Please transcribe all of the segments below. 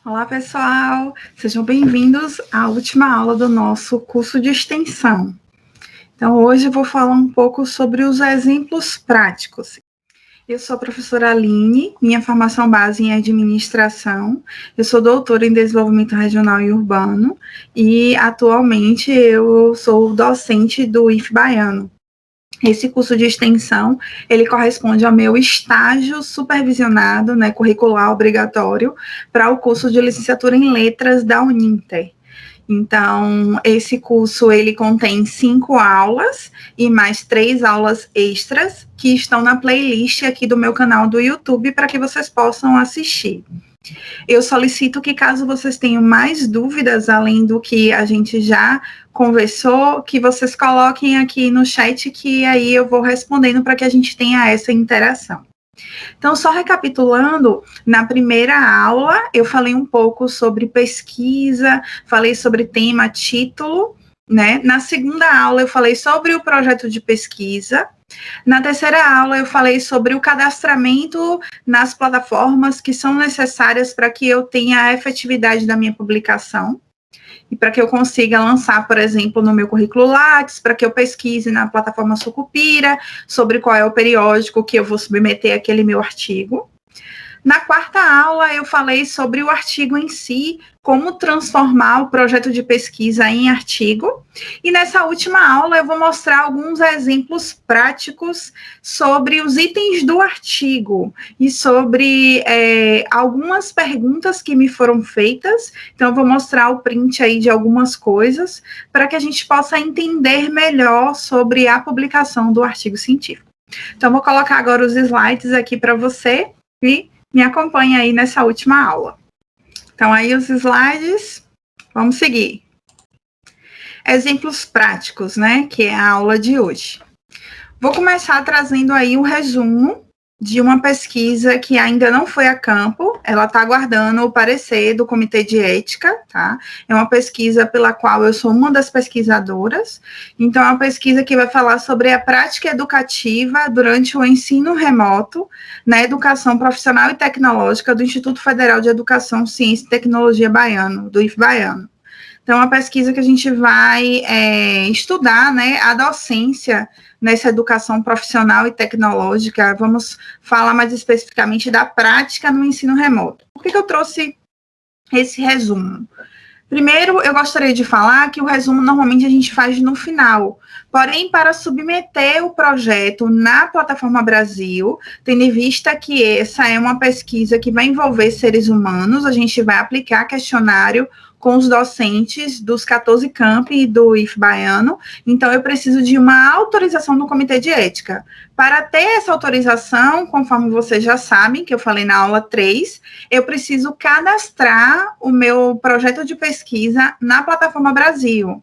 Olá, pessoal! Sejam bem-vindos à última aula do nosso curso de extensão. Então, hoje eu vou falar um pouco sobre os exemplos práticos. Eu sou a professora Aline, minha formação base em administração, eu sou doutora em desenvolvimento regional e urbano e, atualmente, eu sou docente do IF Baiano. Esse curso de extensão, ele corresponde ao meu estágio supervisionado, né, curricular obrigatório, para o curso de licenciatura em letras da Uninter. Então, esse curso, ele contém 5 aulas e mais 3 aulas extras que estão na playlist aqui do meu canal do YouTube para que vocês possam assistir. Eu solicito que, caso vocês tenham mais dúvidas, além do que a gente já conversou, que vocês coloquem aqui no chat, que aí eu vou respondendo para que a gente tenha essa interação. Então, só recapitulando, na primeira aula eu falei um pouco sobre pesquisa, falei sobre tema, título, né? Na segunda aula eu falei sobre o projeto de pesquisa. Na terceira aula, eu falei sobre o cadastramento nas plataformas que são necessárias para que eu tenha a efetividade da minha publicação e para que eu consiga lançar, por exemplo, no meu currículo Lattes, para que eu pesquise na plataforma Sucupira sobre qual é o periódico que eu vou submeter aquele meu artigo. Na quarta aula, eu falei sobre o artigo em si, como transformar o projeto de pesquisa em artigo. E nessa última aula, eu vou mostrar alguns exemplos práticos sobre os itens do artigo e sobre algumas perguntas que me foram feitas. Então, eu vou mostrar o print aí de algumas coisas para que a gente possa entender melhor sobre a publicação do artigo científico. Então, vou colocar agora os slides aqui para você e me acompanha aí nessa última aula. Então, aí os slides, vamos seguir. Exemplos práticos, né, que é a aula de hoje. Vou começar trazendo aí um resumo de uma pesquisa que ainda não foi a campo, ela está aguardando o parecer do Comitê de Ética, tá? É uma pesquisa pela qual eu sou uma das pesquisadoras, então é uma pesquisa que vai falar sobre a prática educativa durante o ensino remoto na educação profissional e tecnológica do Instituto Federal de Educação, Ciência e Tecnologia Baiano, do IF Baiano. Então, é uma pesquisa que a gente vai estudar, né, a docência nessa educação profissional e tecnológica. Vamos falar mais especificamente da prática no ensino remoto. Por que eu trouxe esse resumo? Primeiro, eu gostaria de falar que o resumo normalmente a gente faz no final. Porém, para submeter o projeto na Plataforma Brasil, tendo em vista que essa é uma pesquisa que vai envolver seres humanos, a gente vai aplicar questionário com os docentes dos 14 campi do IF Baiano, então eu preciso de uma autorização do Comitê de Ética. Para ter essa autorização, conforme vocês já sabem, que eu falei na aula 3, eu preciso cadastrar o meu projeto de pesquisa na Plataforma Brasil.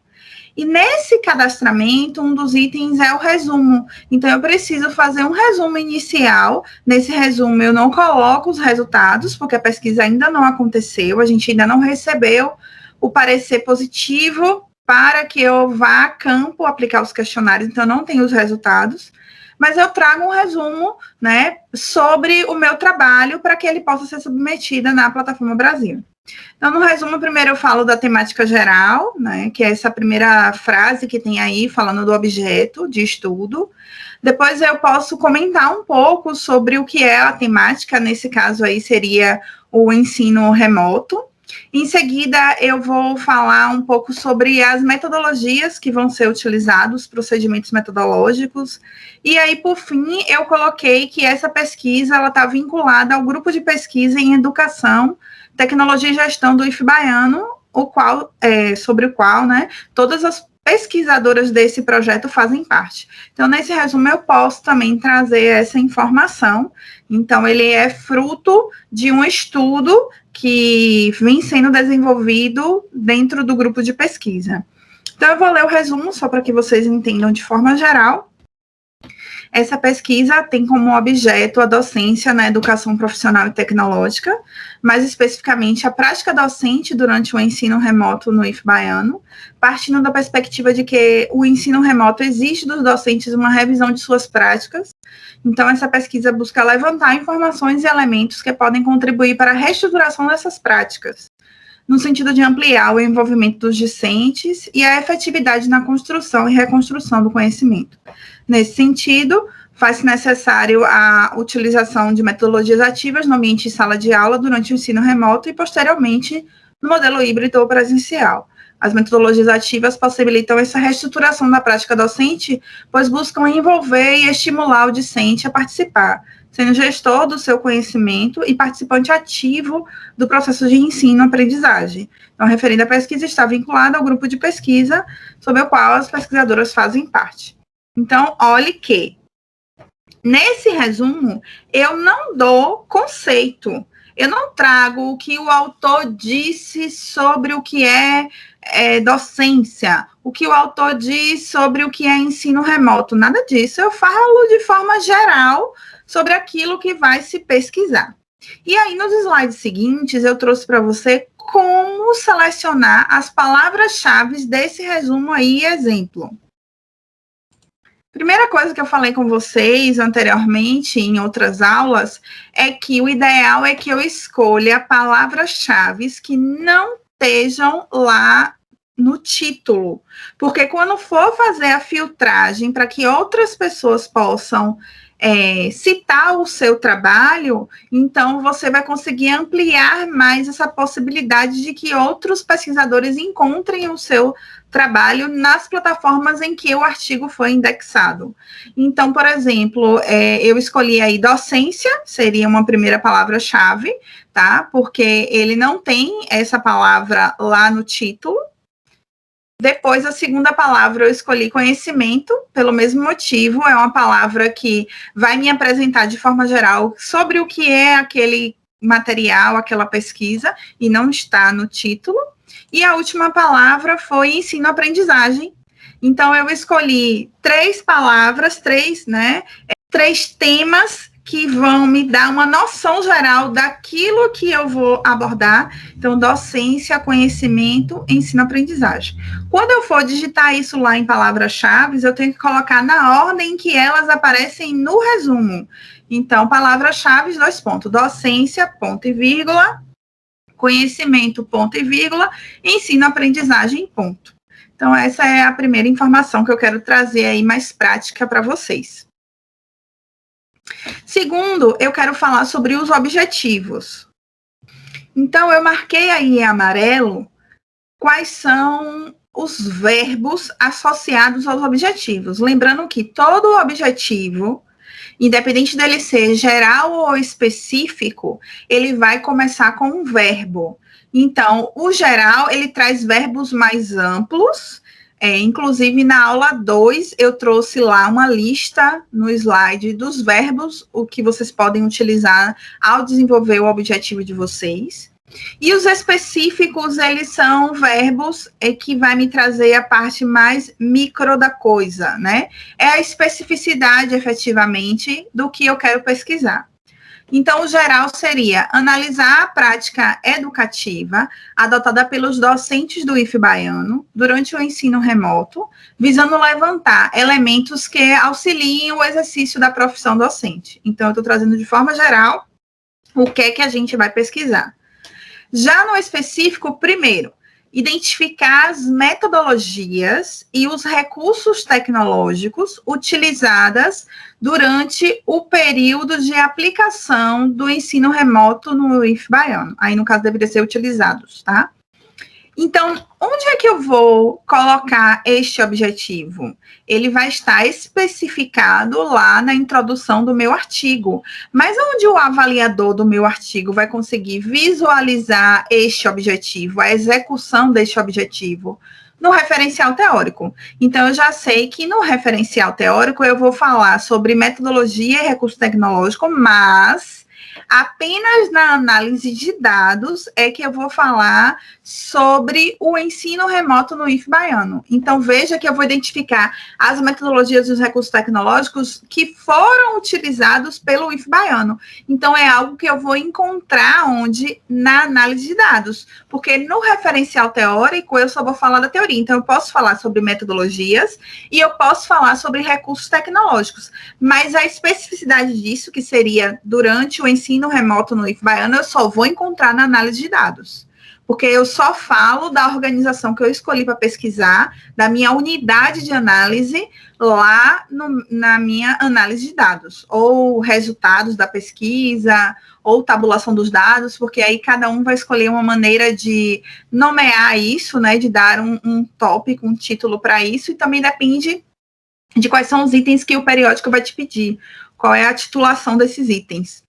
E nesse cadastramento, um dos itens é o resumo. Então, eu preciso fazer um resumo inicial. Nesse resumo, eu não coloco os resultados, porque a pesquisa ainda não aconteceu, a gente ainda não recebeu o parecer positivo para que eu vá a campo aplicar os questionários, então, não tenho os resultados. Mas eu trago um resumo, né, sobre o meu trabalho para que ele possa ser submetido na Plataforma Brasil. Então, no resumo, primeiro eu falo da temática geral, né, que é essa primeira frase que tem aí, falando do objeto de estudo. Depois eu posso comentar um pouco sobre o que é a temática, nesse caso aí seria o ensino remoto. Em seguida, eu vou falar um pouco sobre as metodologias que vão ser utilizadas, os procedimentos metodológicos. E aí, por fim, eu coloquei que essa pesquisa ela está vinculada ao grupo de pesquisa em educação, tecnologia e gestão do IF Baiano, sobre o qual, né, todas as pesquisadoras desse projeto fazem parte. Então, nesse resumo, eu posso também trazer essa informação. Então, ele é fruto de um estudo que vem sendo desenvolvido dentro do grupo de pesquisa. Então, eu vou ler o resumo, só para que vocês entendam de forma geral. Essa pesquisa tem como objeto a docência na educação profissional e tecnológica, mais especificamente a prática docente durante o ensino remoto no IF baiano, partindo da perspectiva de que o ensino remoto exige dos docentes uma revisão de suas práticas. Então, essa pesquisa busca levantar informações e elementos que podem contribuir para a reestruturação dessas práticas, no sentido de ampliar o envolvimento dos discentes e a efetividade na construção e reconstrução do conhecimento. Nesse sentido, faz-se necessário a utilização de metodologias ativas no ambiente de sala de aula durante o ensino remoto e, posteriormente, no modelo híbrido ou presencial. As metodologias ativas possibilitam essa reestruturação da prática docente, pois buscam envolver e estimular o discente a participar, sendo gestor do seu conhecimento e participante ativo do processo de ensino-aprendizagem. Então, a referida pesquisa está vinculada ao grupo de pesquisa, sobre o qual as pesquisadoras fazem parte. Então, olhe que, nesse resumo, eu não dou conceito, eu não trago o que o autor disse sobre o que é docência, o que o autor diz sobre o que é ensino remoto, nada disso, eu falo de forma geral sobre aquilo que vai se pesquisar. E aí, nos slides seguintes, eu trouxe para você como selecionar as palavras-chave desse resumo aí, exemplo. Primeira coisa que eu falei com vocês anteriormente, em outras aulas, é que o ideal é que eu escolha palavras-chave que não estejam lá no título, porque quando for fazer a filtragem para que outras pessoas possam citar o seu trabalho, então você vai conseguir ampliar mais essa possibilidade de que outros pesquisadores encontrem o seu trabalho nas plataformas em que o artigo foi indexado. Então, por exemplo, eu escolhi aí docência, seria uma primeira palavra-chave, tá? Porque ele não tem essa palavra lá no título. Depois, a segunda palavra, eu escolhi conhecimento, pelo mesmo motivo, é uma palavra que vai me apresentar de forma geral sobre o que é aquele material, aquela pesquisa, e não está no título. E a última palavra foi ensino-aprendizagem. Então, eu escolhi 3 palavras, 3 temas que vão me dar uma noção geral daquilo que eu vou abordar. Então, docência, conhecimento, ensino-aprendizagem. Quando eu for digitar isso lá em palavras-chave, eu tenho que colocar na ordem em que elas aparecem no resumo. Então, palavras-chave, 2 pontos, docência, ponto e vírgula, conhecimento, ponto e vírgula, ensino-aprendizagem, ponto. Então, essa é a primeira informação que eu quero trazer aí mais prática para vocês. Segundo, eu quero falar sobre os objetivos. Então, eu marquei aí em amarelo quais são os verbos associados aos objetivos. Lembrando que todo objetivo, independente dele ser geral ou específico, ele vai começar com um verbo. Então, o geral, ele traz verbos mais amplos. Inclusive, na aula 2, eu trouxe lá uma lista no slide dos verbos, o que vocês podem utilizar ao desenvolver o objetivo de vocês. E os específicos, eles são verbos que vai me trazer a parte mais micro da coisa, né? É a especificidade, efetivamente, do que eu quero pesquisar. Então, o geral seria analisar a prática educativa adotada pelos docentes do IF baiano durante o ensino remoto, visando levantar elementos que auxiliem o exercício da profissão docente. Então, eu estou trazendo de forma geral o que é que a gente vai pesquisar. Já no específico, primeiro, identificar as metodologias e os recursos tecnológicos utilizadas durante o período de aplicação do ensino remoto no IF baiano. Aí, no caso, deveria ser utilizados, tá? Então, onde é que eu vou colocar este objetivo? Ele vai estar especificado lá na introdução do meu artigo. Mas onde o avaliador do meu artigo vai conseguir visualizar este objetivo, a execução deste objetivo? No referencial teórico. Então, eu já sei que no referencial teórico eu vou falar sobre metodologia e recurso tecnológico, mas Apenas na análise de dados é que eu vou falar sobre o ensino remoto no IF baiano. Então, veja que eu vou identificar as metodologias e os recursos tecnológicos que foram utilizados pelo IF baiano. Então, é algo que eu vou encontrar onde? Na análise de dados. Porque no referencial teórico, eu só vou falar da teoria. Então, eu posso falar sobre metodologias e eu posso falar sobre recursos tecnológicos. Mas a especificidade disso, que seria durante o ensino remoto no IF baiano, eu só vou encontrar na análise de dados. Porque eu só falo da organização que eu escolhi para pesquisar, da minha unidade de análise, lá na minha análise de dados, ou resultados da pesquisa, ou tabulação dos dados, porque aí cada um vai escolher uma maneira de nomear isso, né, de dar um tópico, um título para isso, e também depende de quais são os itens que o periódico vai te pedir, qual é a titulação desses itens.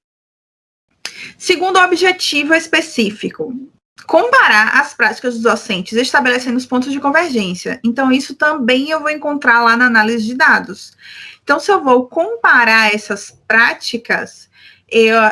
Segundo objetivo específico, comparar as práticas dos docentes, estabelecendo os pontos de convergência. Então, isso também eu vou encontrar lá na análise de dados. Então, se eu vou comparar essas práticas,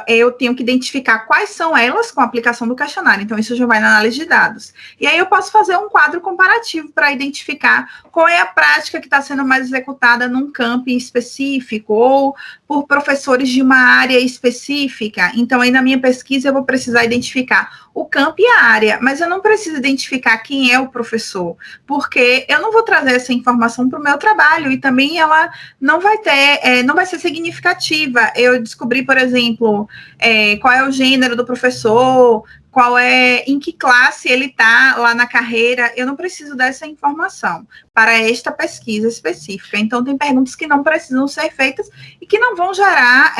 eu tenho que identificar quais são elas com a aplicação do questionário. Então, isso já vai na análise de dados. E aí eu posso fazer um quadro comparativo para identificar qual é a prática que está sendo mais executada num campo específico ou por professores de uma área específica. Então, aí na minha pesquisa eu vou precisar identificar o campo e a área, mas eu não preciso identificar quem é o professor, porque eu não vou trazer essa informação para o meu trabalho e também ela não vai ter, não vai ser significativa. Eu descobri, por exemplo, qual é o gênero do professor, em que classe ele está lá na carreira, eu não preciso dessa informação para esta pesquisa específica. Então, tem perguntas que não precisam ser feitas e que não vão gerar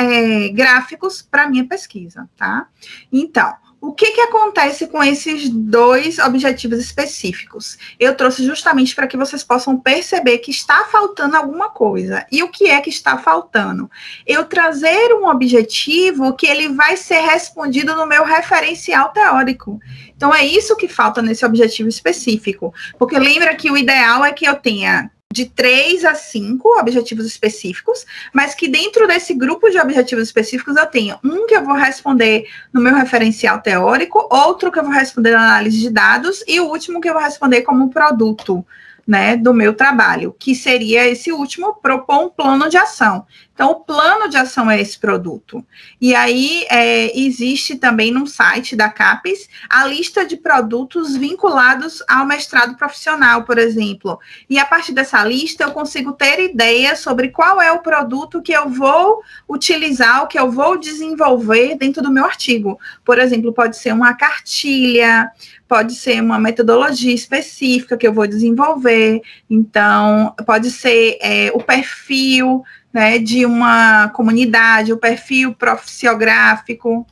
gráficos para a minha pesquisa, tá? Então, o que acontece com esses dois objetivos específicos? Eu trouxe justamente para que vocês possam perceber que está faltando alguma coisa. E o que é que está faltando? Eu trazer um objetivo que ele vai ser respondido no meu referencial teórico. Então, é isso que falta nesse objetivo específico. Porque lembra que o ideal é que eu tenha de 3 a 5 objetivos específicos, mas que dentro desse grupo de objetivos específicos eu tenho um que eu vou responder no meu referencial teórico, outro que eu vou responder na análise de dados e o último que eu vou responder como produto, né, do meu trabalho, que seria esse último, propor um plano de ação. Então, o plano de ação é esse produto. E aí, existe também no site da CAPES a lista de produtos vinculados ao mestrado profissional, por exemplo. E a partir dessa lista, eu consigo ter ideia sobre qual é o produto que eu vou utilizar, o que eu vou desenvolver dentro do meu artigo. Por exemplo, pode ser uma cartilha, pode ser uma metodologia específica que eu vou desenvolver, então, pode ser o perfil, né, de uma comunidade, o perfil profissiográfico,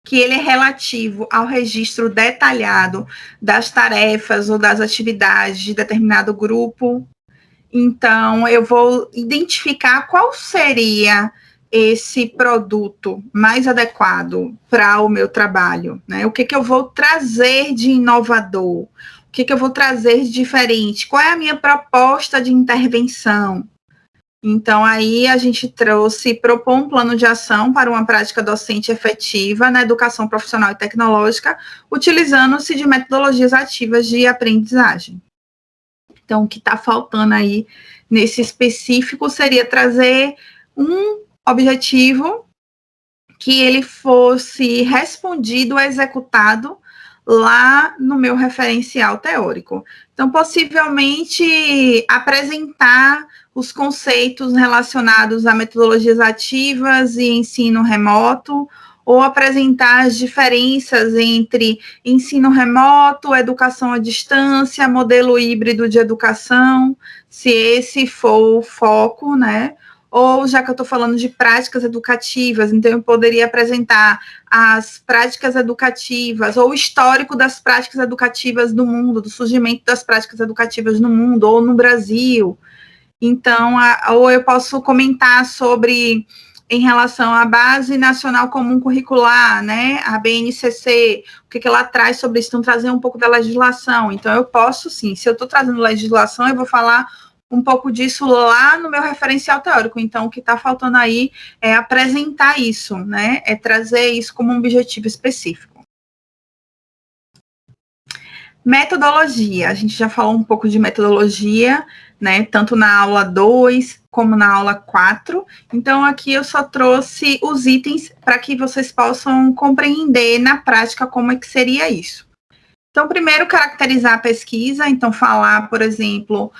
que ele é relativo ao registro detalhado das tarefas ou das atividades de determinado grupo. Então, eu vou identificar qual seria esse produto mais adequado para o meu trabalho, né? O que eu vou trazer de inovador? O que eu vou trazer de diferente? Qual é a minha proposta de intervenção? Então, aí a gente propor um plano de ação para uma prática docente efetiva na educação profissional e tecnológica, utilizando-se de metodologias ativas de aprendizagem. Então, o que está faltando aí nesse específico seria trazer um objetivo que ele fosse respondido, executado lá no meu referencial teórico. Então, possivelmente, apresentar os conceitos relacionados a metodologias ativas e ensino remoto, ou apresentar as diferenças entre ensino remoto, educação à distância, modelo híbrido de educação, se esse for o foco, né? Ou, já que eu estou falando de práticas educativas, então eu poderia apresentar as práticas educativas, ou o histórico das práticas educativas no mundo, do surgimento das práticas educativas no mundo, ou no Brasil. Então, ou eu posso comentar sobre, em relação à Base Nacional Comum Curricular, né, a BNCC, o que ela traz sobre isso, então trazer um pouco da legislação. Então, eu posso, sim, se eu estou trazendo legislação, eu vou falar um pouco disso lá no meu referencial teórico. Então, o que está faltando aí é apresentar isso, né? É trazer isso como um objetivo específico. Metodologia. A gente já falou um pouco de metodologia, né? Tanto na aula 2 como na aula 4. Então, aqui eu só trouxe os itens para que vocês possam compreender na prática como é que seria isso. Então, primeiro, caracterizar a pesquisa. Então, falar, por exemplo,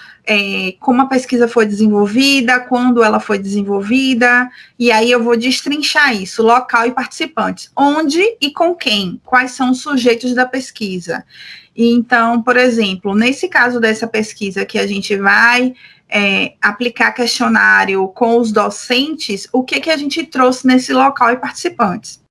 como a pesquisa foi desenvolvida, quando ela foi desenvolvida, e aí eu vou destrinchar isso, local e participantes. Onde e com quem? Quais são os sujeitos da pesquisa? Então, por exemplo, nesse caso dessa pesquisa que a gente vai aplicar questionário com os docentes, o que a gente trouxe nesse local e participantes?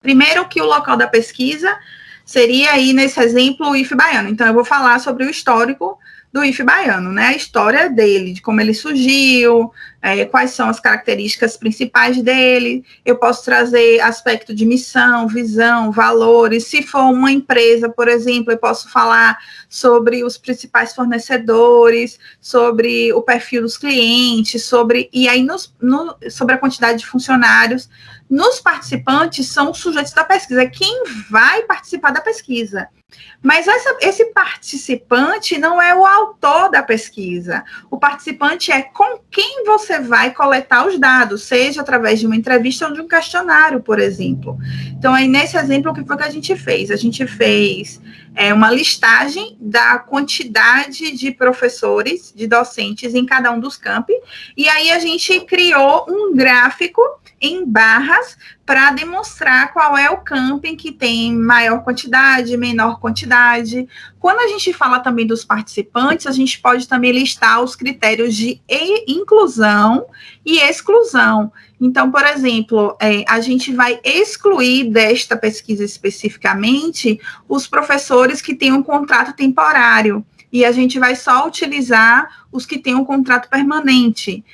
Primeiro, que o local da pesquisa seria aí, nesse exemplo, o IF Baiano. Então, eu vou falar sobre o histórico do IF Baiano, né? A história dele, de como ele surgiu, quais são as características principais dele. Eu posso trazer aspecto de missão, visão, valores. Se for uma empresa, por exemplo, eu posso falar sobre os principais fornecedores, sobre o perfil dos clientes, sobre a quantidade de funcionários. Nos participantes são os sujeitos da pesquisa, quem vai participar da pesquisa. Mas esse participante não é o autor da pesquisa. O participante é com quem você vai coletar os dados, seja através de uma entrevista ou de um questionário, por exemplo. Então, aí nesse exemplo, o que foi que a gente fez? A gente fez uma listagem da quantidade de professores, de docentes em cada um dos campi, e aí a gente criou um gráfico em barras para demonstrar qual é o camping que tem maior quantidade, menor quantidade. Quando a gente fala também dos participantes, a gente pode também listar os critérios de inclusão e exclusão. Então, por exemplo, a gente vai excluir desta pesquisa especificamente os professores que têm um contrato temporário, e a gente vai só utilizar os que têm um contrato permanente.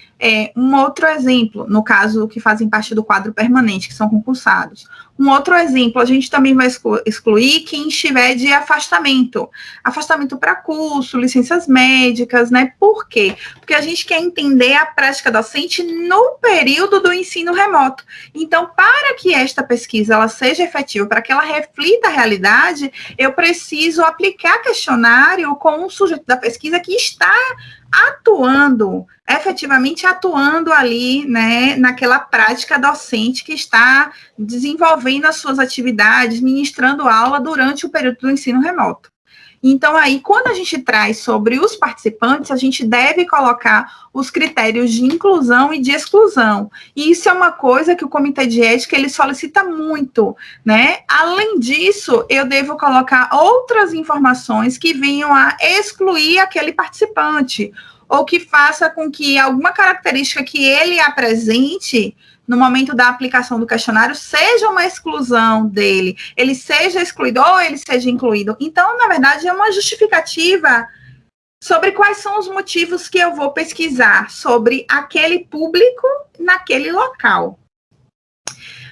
Um outro exemplo, no caso, que fazem parte do quadro permanente, que são concursados. Um outro exemplo, a gente também vai excluir quem estiver de afastamento. Afastamento para curso, licenças médicas, né? Por quê? Porque a gente quer entender a prática docente no período do ensino remoto. Então, para que esta pesquisa ela seja efetiva, para que ela reflita a realidade, eu preciso aplicar questionário com o sujeito da pesquisa que está efetivamente atuando ali, né, naquela prática docente que está desenvolvendo as suas atividades, ministrando aula durante o período do ensino remoto. Então, aí, quando a gente traz sobre os participantes, a gente deve colocar os critérios de inclusão e de exclusão. E isso é uma coisa que o Comitê de Ética, ele solicita muito, né? Além disso, eu devo colocar outras informações que venham a excluir aquele participante, ou que faça com que alguma característica que ele apresente no momento da aplicação do questionário, seja uma exclusão dele, ele seja excluído ou ele seja incluído. Então, na verdade, é uma justificativa sobre quais são os motivos que eu vou pesquisar sobre aquele público naquele local.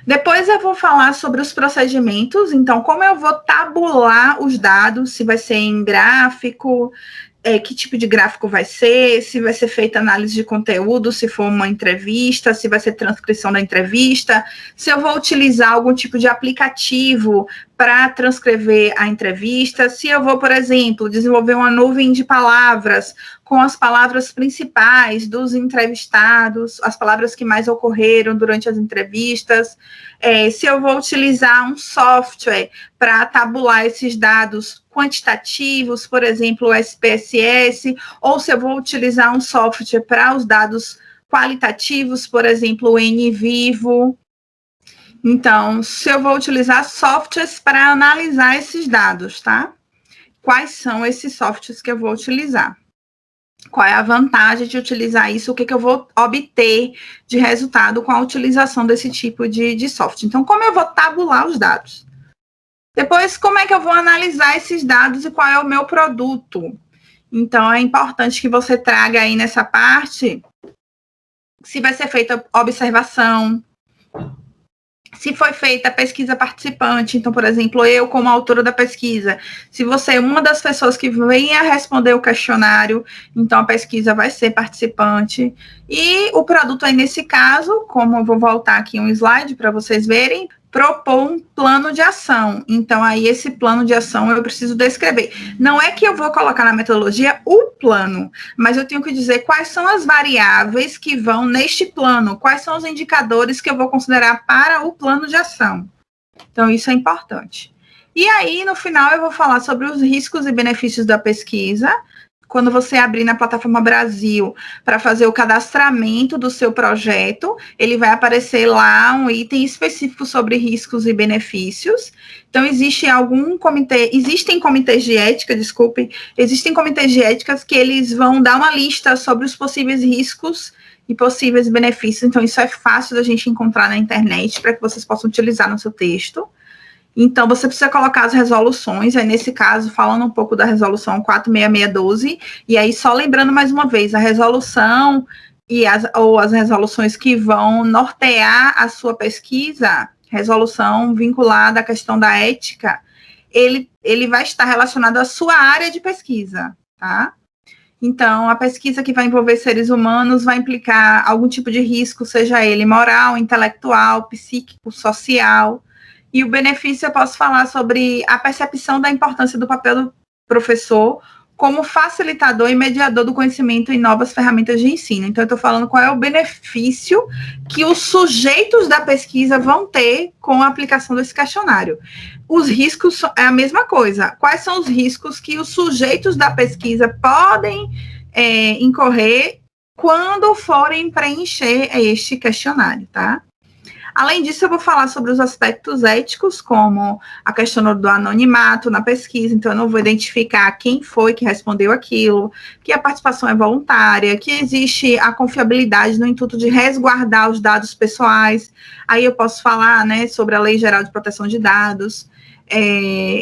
Depois eu vou falar sobre os procedimentos, então, como eu vou tabular os dados, se vai ser em gráfico, que tipo de gráfico vai ser, se vai ser feita análise de conteúdo, se for uma entrevista, se vai ser transcrição da entrevista, se eu vou utilizar algum tipo de aplicativo para transcrever a entrevista, se eu vou, por exemplo, desenvolver uma nuvem de palavras com as palavras principais dos entrevistados, as palavras que mais ocorreram durante as entrevistas, se eu vou utilizar um software para tabular esses dados quantitativos, por exemplo, o SPSS, ou se eu vou utilizar um software para os dados qualitativos, por exemplo, o NVivo. Então, se eu vou utilizar softwares para analisar esses dados, tá? Quais são esses softwares que eu vou utilizar? Qual é a vantagem de utilizar isso? O que eu vou obter de resultado com a utilização desse tipo de software? Então, como eu vou tabular os dados? Depois, como é que eu vou analisar esses dados e qual é o meu produto? Então, é importante que você traga aí nessa parte se vai ser feita observação, Se foi feita a pesquisa participante, então, por exemplo, eu como autora da pesquisa, se você é uma das pessoas que vem a responder o questionário, então a pesquisa vai ser participante. E o produto aí, nesse caso, como eu vou voltar aqui um slide para vocês verem, propor um plano de ação. Então, aí, esse plano de ação eu preciso descrever. Não é que eu vou colocar na metodologia o plano, mas eu tenho que dizer quais são as variáveis que vão neste plano, quais são os indicadores que eu vou considerar para o plano de ação. Então, isso é importante. E aí, no final, eu vou falar sobre os riscos e benefícios da pesquisa. Quando você abrir na plataforma Brasil para fazer o cadastramento do seu projeto, ele vai aparecer lá um item específico sobre riscos e benefícios. Então, existem comitês de ética, existem comitês de éticas que eles vão dar uma lista sobre os possíveis riscos e possíveis benefícios. Então, isso é fácil da gente encontrar na internet para que vocês possam utilizar no seu texto. Então, você precisa colocar as resoluções, aí nesse caso, falando um pouco da resolução 46612, e aí só lembrando mais uma vez, a resolução ou as resoluções que vão nortear a sua pesquisa, resolução vinculada à questão da ética, ele vai estar relacionado à sua área de pesquisa, tá? Então, a pesquisa que vai envolver seres humanos vai implicar algum tipo de risco, seja ele moral, intelectual, psíquico, social. E o benefício, eu posso falar sobre a percepção da importância do papel do professor como facilitador e mediador do conhecimento em novas ferramentas de ensino. Então, eu estou falando qual é o benefício que os sujeitos da pesquisa vão ter com a aplicação desse questionário. Os riscos é a mesma coisa. Quais são os riscos que os sujeitos da pesquisa podem incorrer quando forem preencher este questionário, tá? Além disso, eu vou falar sobre os aspectos éticos, como a questão do anonimato na pesquisa, então eu não vou identificar quem foi que respondeu aquilo, que a participação é voluntária, que existe a confiabilidade no intuito de resguardar os dados pessoais. Aí eu posso falar, né, sobre a Lei Geral de Proteção de Dados,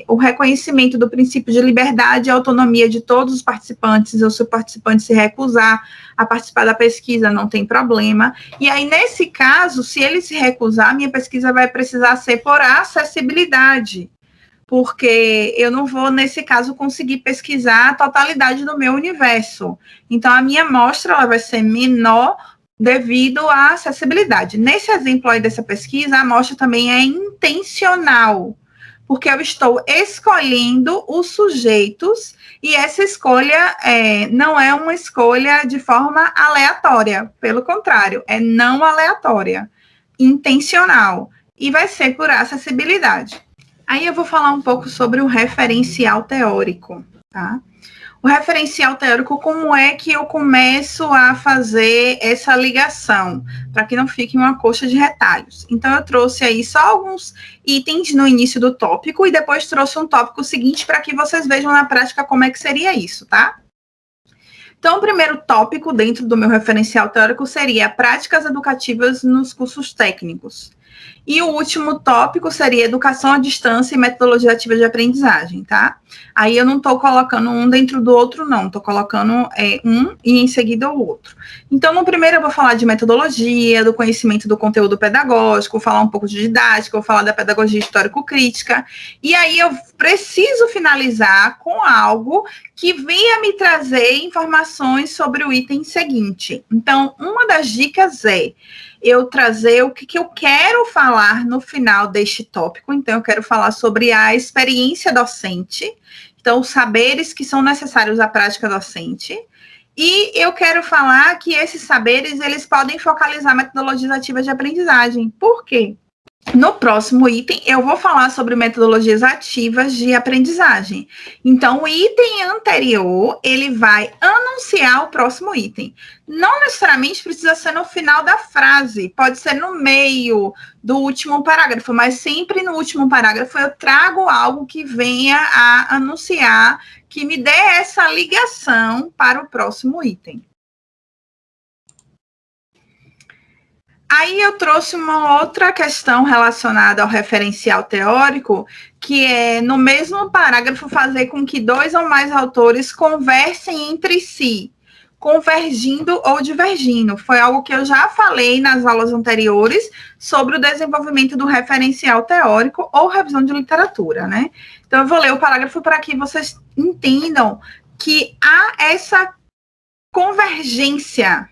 o reconhecimento do princípio de liberdade e autonomia de todos os participantes, ou se o participante se recusar a participar da pesquisa, não tem problema. E aí, nesse caso, se ele se recusar, minha pesquisa vai precisar ser por acessibilidade, porque eu não vou, nesse caso, conseguir pesquisar a totalidade do meu universo. Então, a minha amostra ela vai ser menor devido à acessibilidade. Nesse exemplo aí dessa pesquisa, a amostra também é intencional, porque eu estou escolhendo os sujeitos e essa escolha não é uma escolha de forma aleatória, pelo contrário, é não aleatória, intencional, e vai ser por acessibilidade. Aí eu vou falar um pouco sobre o referencial teórico, tá? O referencial teórico, como é que eu começo a fazer essa ligação, para que não fique uma coxa de retalhos. Então, eu trouxe aí só alguns itens no início do tópico e depois trouxe um tópico seguinte para que vocês vejam na prática como é que seria isso, tá? Então, o primeiro tópico dentro do meu referencial teórico seria práticas educativas nos cursos técnicos. E o último tópico seria educação à distância e metodologia ativa de aprendizagem, tá? Aí eu não estou colocando um dentro do outro, não. Estou colocando um e em seguida o outro. Então, no primeiro eu vou falar de metodologia, do conhecimento do conteúdo pedagógico, vou falar um pouco de didática, vou falar da pedagogia histórico-crítica. E aí eu preciso finalizar com algo que venha me trazer informações sobre o item seguinte. Então, uma das dicas é eu trazer o que eu quero falar no final deste tópico. Então, eu quero falar sobre a experiência docente, então, os saberes que são necessários à prática docente. E eu quero falar que esses saberes, eles podem focalizar metodologias ativas de aprendizagem. Por quê? No próximo item, eu vou falar sobre metodologias ativas de aprendizagem. Então, o item anterior, ele vai anunciar o próximo item. Não necessariamente precisa ser no final da frase, pode ser no meio do último parágrafo, mas sempre no último parágrafo eu trago algo que venha a anunciar, que me dê essa ligação para o próximo item. Aí eu trouxe uma outra questão relacionada ao referencial teórico, que é, no mesmo parágrafo, fazer com que 2 ou mais autores conversem entre si. convergindo ou divergindo. Foi algo que eu já falei nas aulas anteriores sobre o desenvolvimento do referencial teórico ou revisão de literatura, né? Então, eu vou ler o parágrafo para que vocês entendam que há essa convergência.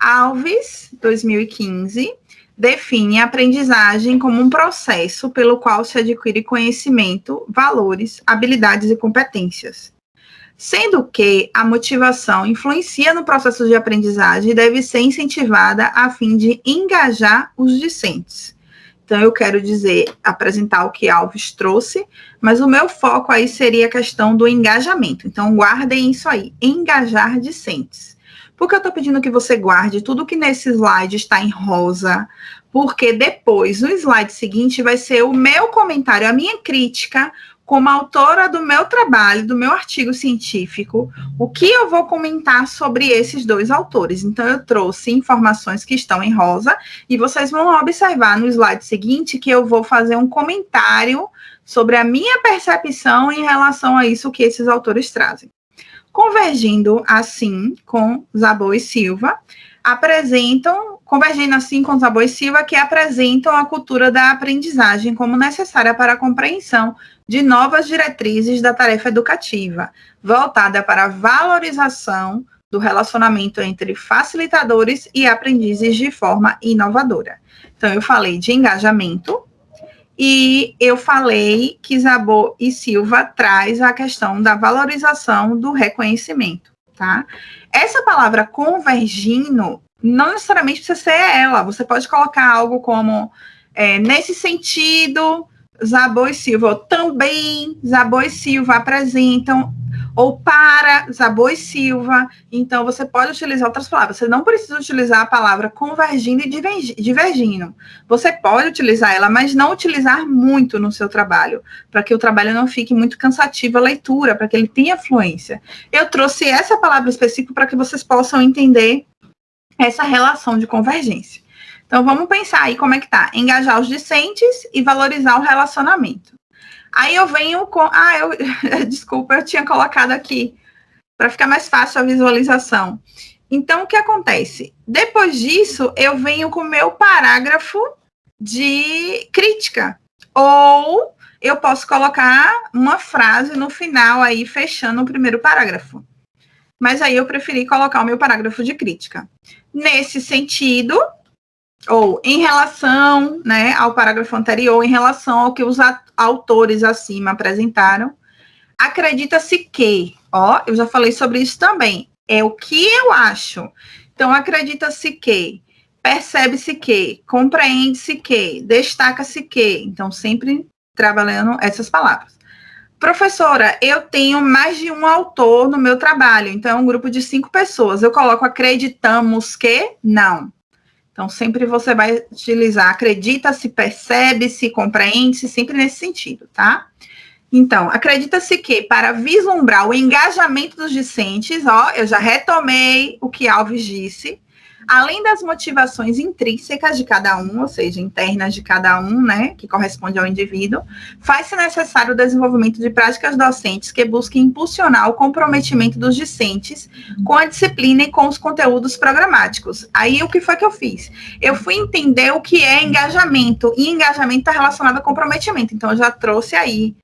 Alves, 2015, define a aprendizagem como um processo pelo qual se adquire conhecimento, valores, habilidades e competências. Sendo que a motivação influencia no processo de aprendizagem e deve ser incentivada a fim de engajar os discentes. Então, eu quero dizer, apresentar o que Alves trouxe, mas o meu foco aí seria a questão do engajamento. Então, guardem isso aí, engajar discentes. Por que eu estou pedindo que você guarde tudo que nesse slide está em rosa? Porque depois, no slide seguinte, vai ser o meu comentário, a minha crítica como autora do meu trabalho, do meu artigo científico, o que eu vou comentar sobre esses dois autores. Então, eu trouxe informações que estão em rosa, e vocês vão observar no slide seguinte que eu vou fazer um comentário sobre a minha percepção em relação a isso que esses autores trazem. Convergindo assim com Szabó e Silva, que apresentam a cultura da aprendizagem como necessária para a compreensão de novas diretrizes da tarefa educativa, voltada para a valorização do relacionamento entre facilitadores e aprendizes de forma inovadora. Então, eu falei de engajamento, e eu falei que Szabó e Silva traz a questão da valorização do reconhecimento, tá? Essa palavra convergindo não necessariamente precisa ser ela. Você pode colocar algo como nesse sentido, Szabó e Silva, ou também Szabó e Silva apresentam, ou para Szabó e Silva. Então, você pode utilizar outras palavras. Você não precisa utilizar a palavra convergindo e divergindo. Você pode utilizar ela, mas não utilizar muito no seu trabalho, para que o trabalho não fique muito cansativo a leitura, para que ele tenha fluência. Eu trouxe essa palavra específica para que vocês possam entender essa relação de convergência. Então, vamos pensar aí como é que tá. Engajar os discentes e valorizar o relacionamento. Aí eu venho com... Desculpa, eu tinha colocado aqui para ficar mais fácil a visualização. Então, o que acontece? Depois disso, eu venho com o meu parágrafo de crítica. Ou eu posso colocar uma frase no final aí, fechando o primeiro parágrafo. Mas aí eu preferi colocar o meu parágrafo de crítica. Nesse sentido, ou em relação, né, ao parágrafo anterior, em relação ao que os autores acima apresentaram, acredita-se que, eu já falei sobre isso também, é o que eu acho. Então, acredita-se que, percebe-se que, compreende-se que, destaca-se que. Então, sempre trabalhando essas palavras. Professora, eu tenho mais de um autor no meu trabalho, então é um grupo de 5 pessoas. Eu coloco acreditamos que? Não. Então, sempre você vai utilizar acredita-se, percebe-se, compreende-se, sempre nesse sentido, tá? Então, acredita-se que para vislumbrar o engajamento dos discentes, eu já retomei o que Alves disse, além das motivações intrínsecas de cada um, ou seja, internas de cada um, né, que corresponde ao indivíduo, faz-se necessário o desenvolvimento de práticas docentes que busquem impulsionar o comprometimento dos discentes com a disciplina e com os conteúdos programáticos. Aí, o que foi que eu fiz? Eu fui entender o que é engajamento, e engajamento está relacionado a comprometimento, então eu já trouxe aí.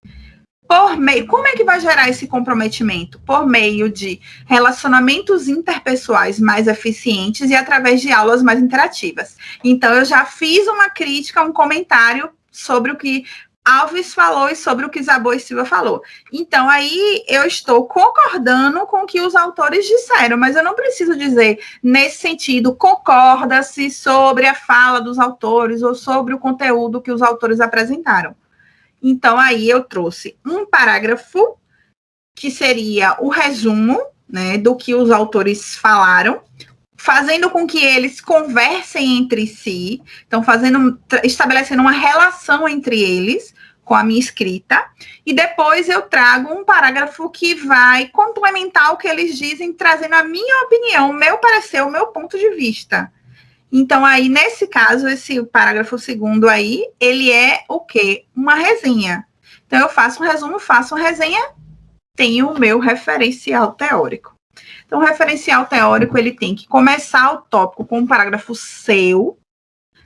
Como é que vai gerar esse comprometimento? Por meio de relacionamentos interpessoais mais eficientes e através de aulas mais interativas. Então, eu já fiz uma crítica, um comentário sobre o que Alves falou e sobre o que Szabó e Silva falou. Então, aí eu estou concordando com o que os autores disseram, mas eu não preciso dizer, nesse sentido, concorda-se sobre a fala dos autores ou sobre o conteúdo que os autores apresentaram. Então, aí eu trouxe um parágrafo que seria o resumo, né, do que os autores falaram, fazendo com que eles conversem entre si, então estabelecendo uma relação entre eles com a minha escrita, e depois eu trago um parágrafo que vai complementar o que eles dizem, trazendo a minha opinião, o meu parecer, o meu ponto de vista. Então, aí, nesse caso, esse parágrafo segundo aí, ele é o quê? Uma resenha. Então, eu faço um resumo, faço uma resenha, tenho o meu referencial teórico. Então, o referencial teórico, ele tem que começar o tópico com um parágrafo seu,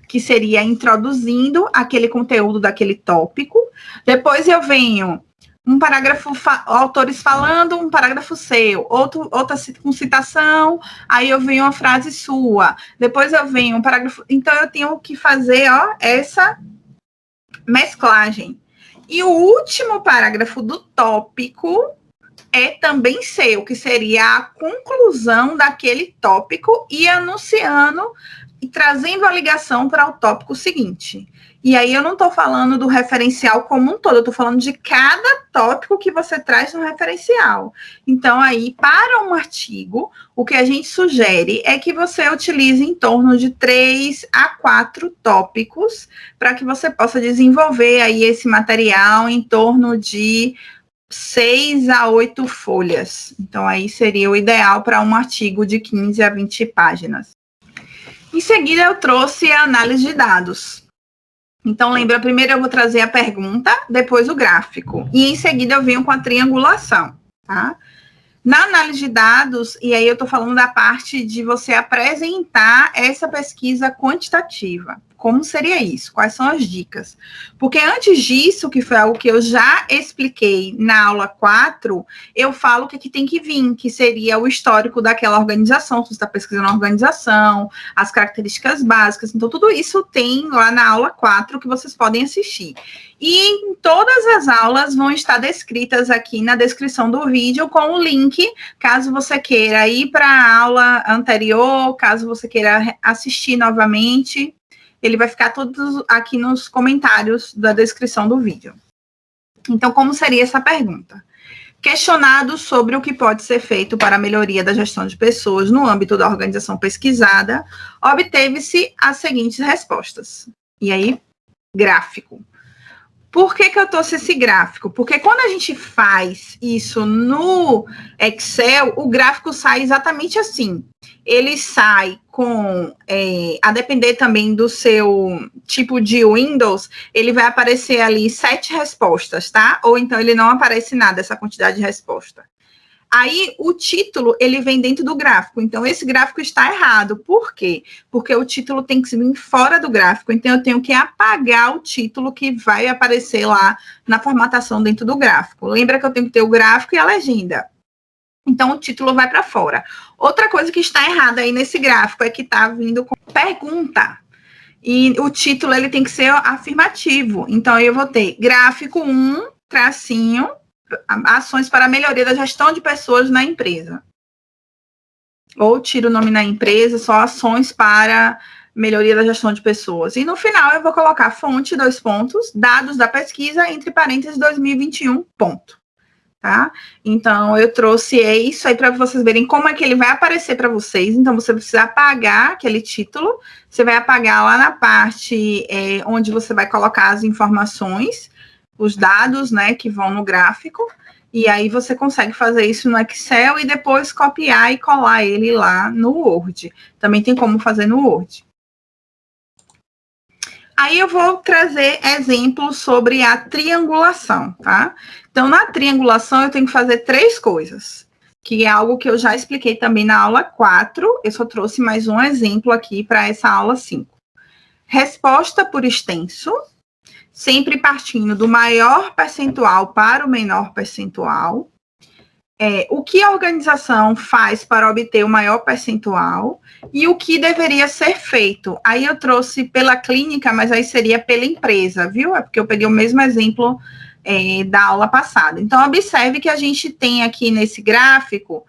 que seria introduzindo aquele conteúdo daquele tópico. Depois eu venho um parágrafo, autores falando, um parágrafo seu, outra com citação, aí eu venho uma frase sua, depois eu venho um parágrafo. Então, eu tenho que fazer, ó, essa mesclagem. E o último parágrafo do tópico é também seu, que seria a conclusão daquele tópico e anunciando e trazendo a ligação para o tópico seguinte. E aí eu não estou falando do referencial como um todo, eu estou falando de cada tópico que você traz no referencial. Então, aí, para um artigo, o que a gente sugere é que você utilize em torno de 3 a 4 tópicos para que você possa desenvolver aí esse material em torno de 6 a 8 folhas. Então, aí seria o ideal para um artigo de 15 a 20 páginas. Em seguida, eu trouxe a análise de dados. Então, lembra, primeiro eu vou trazer a pergunta, depois o gráfico. E em seguida eu venho com a triangulação, tá? Na análise de dados, e aí eu estou falando da parte de você apresentar essa pesquisa quantitativa. Como seria isso? Quais são as dicas? Porque antes disso, que foi algo que eu já expliquei na aula 4, eu falo o que tem que vir, que seria o histórico daquela organização, se você está pesquisando a organização, as características básicas. Então, tudo isso tem lá na aula 4 que vocês podem assistir. E em todas as aulas vão estar descritas aqui na descrição do vídeo com o link, caso você queira ir para a aula anterior, caso você queira assistir novamente. Ele vai ficar todos aqui nos comentários da descrição do vídeo. Então, como seria essa pergunta? Questionado sobre o que pode ser feito para a melhoria da gestão de pessoas no âmbito da organização pesquisada, obteve-se as seguintes respostas. E aí, gráfico. Por que eu trouxe esse gráfico? Porque quando a gente faz isso no Excel, o gráfico sai exatamente assim. Ele sai com, a depender também do seu tipo de Windows, ele vai aparecer ali 7 respostas, tá? Ou então ele não aparece nada, essa quantidade de resposta. Aí, o título, ele vem dentro do gráfico. Então, esse gráfico está errado. Por quê? Porque o título tem que vir fora do gráfico. Então, eu tenho que apagar o título que vai aparecer lá na formatação dentro do gráfico. Lembra que eu tenho que ter o gráfico e a legenda. Então, o título vai para fora. Outra coisa que está errada aí nesse gráfico é que está vindo com pergunta. E o título, ele tem que ser afirmativo. Então, eu vou ter gráfico 1, tracinho, ações para a melhoria da gestão de pessoas na empresa. Ou tiro o nome na empresa, só ações para melhoria da gestão de pessoas. E no final eu vou colocar fonte, 2 pontos, dados da pesquisa, entre parênteses, 2021, ponto. Tá? Então, eu trouxe isso aí para vocês verem como é que ele vai aparecer para vocês. Então, você precisa apagar aquele título, você vai apagar lá na parte onde você vai colocar as informações, os dados, né, que vão no gráfico, e aí você consegue fazer isso no Excel e depois copiar e colar ele lá no Word. Também tem como fazer no Word. Aí eu vou trazer exemplos sobre a triangulação, tá? Então, na triangulação, eu tenho que fazer 3 coisas, que é algo que eu já expliquei também na aula 4, eu só trouxe mais um exemplo aqui para essa aula 5. Resposta por extenso, sempre partindo do maior percentual para o menor percentual. O que a organização faz para obter o maior percentual e o que deveria ser feito. Aí eu trouxe pela clínica, mas aí seria pela empresa, viu? É porque eu peguei o mesmo exemplo da aula passada. Então, observe que a gente tem aqui nesse gráfico